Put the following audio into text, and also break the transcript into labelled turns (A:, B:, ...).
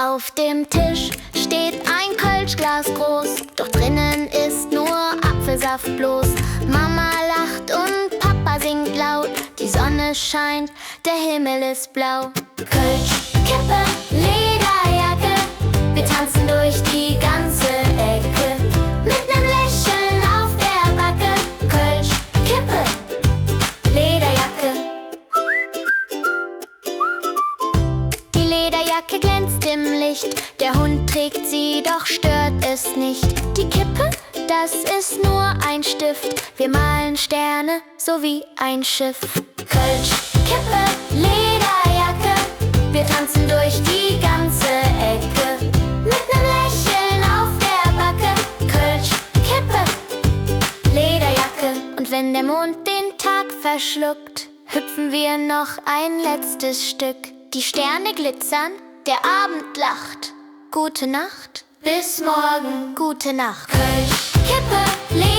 A: Auf dem Tisch steht ein Kölschglas groß, doch drinnen ist nur Apfelsaft bloß. Mama lacht und Papa singt laut, die Sonne scheint, der Himmel ist blau. Kölsch, Kippe, Lederjacke, wir tanzen durch die ganze Ecke. Mit nem Lächeln auf der Backe, Kölsch, Kippe, Lederjacke. Die Lederjacke glänzt im Licht, der Hund trägt sie, doch stört es nicht. Die Kippe, das ist nur ein Stift, wir malen Sterne, so wie ein Schiff. Kölsch, Kippe, Lederjacke, wir tanzen durch die ganze Ecke. Mit nem Lächeln auf der Backe, Kölsch, Kippe, Lederjacke. Und wenn der Mond den Tag verschluckt, hüpfen wir noch ein letztes Stück. Die Sterne glitzern, der Abend lacht. Gute Nacht, bis morgen, gute Nacht. Kölsch, Kippe, Lederjacke.